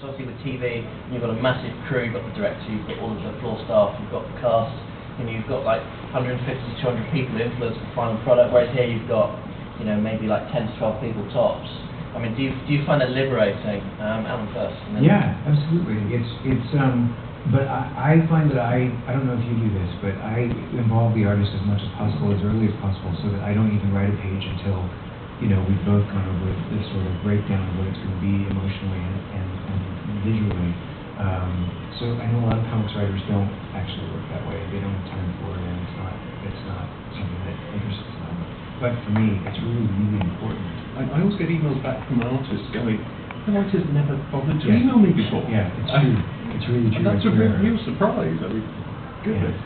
obviously with TV, you've got a massive crew, you've got the director, you've got all of the floor staff, you've got the cast, you've got like 150 to 200 people who influence the final product, whereas here you've got, maybe like 10 to 12 people tops. I mean, do you find it liberating? Alan first. And then yeah, absolutely. But I find that I don't know if you do this, but I involve the artist as much as possible, as early as possible, so that I don't even write a page until, we've both gone over this sort of breakdown of what it's going to be emotionally and visually. So I know a lot of comics writers don't actually work that way. They don't have time for it, and it's not something that interests them. But for me, it's really, really important. I always get emails back from artists going, the writer's never bothered to email me before. Yeah, it's true. It's really true. And that's a real surprise. I mean, goodness.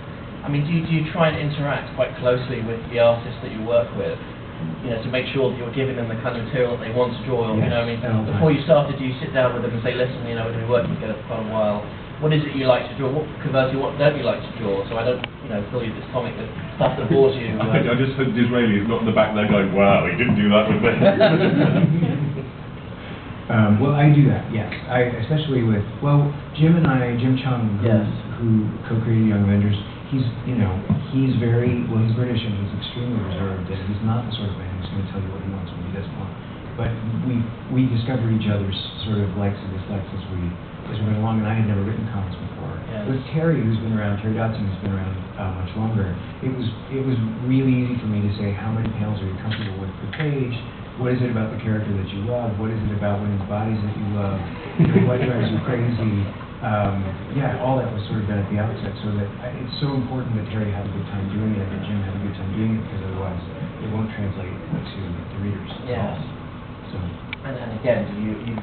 I mean, do you try and interact quite closely with the artists that you work with? To make sure that you're giving them the kind of material that they want to draw. Yes, before you started, do you sit down with them and say, listen, we're going to be working together for quite a while. What is it you like to draw? Conversely, what don't you like to draw? So I don't, fill you this comic with stuff that bores you. I just hope Disraeli is not in the back there going, wow, he didn't do that with me. Well, I do that, yes. Especially with, Jim Chung, who co-created Young Avengers, he's British and he's extremely reserved, and he's not the sort of man who's going to tell you what he wants when he doesn't want. But we discovered each other's sort of likes and dislikes as we went along, and I had never written comics before. Yes. With Terry Dodson, who's been around much longer, it was really easy for me to say, how many panels are you comfortable with per page? What is it about the character that you love? What is it about women's bodies that you love? What drives you crazy? All that was sort of done at the outset, so that it's so important that Terry had a good time doing it, that Jim had a good time doing it, because otherwise it won't translate to the readers. Yes. So. And again, do you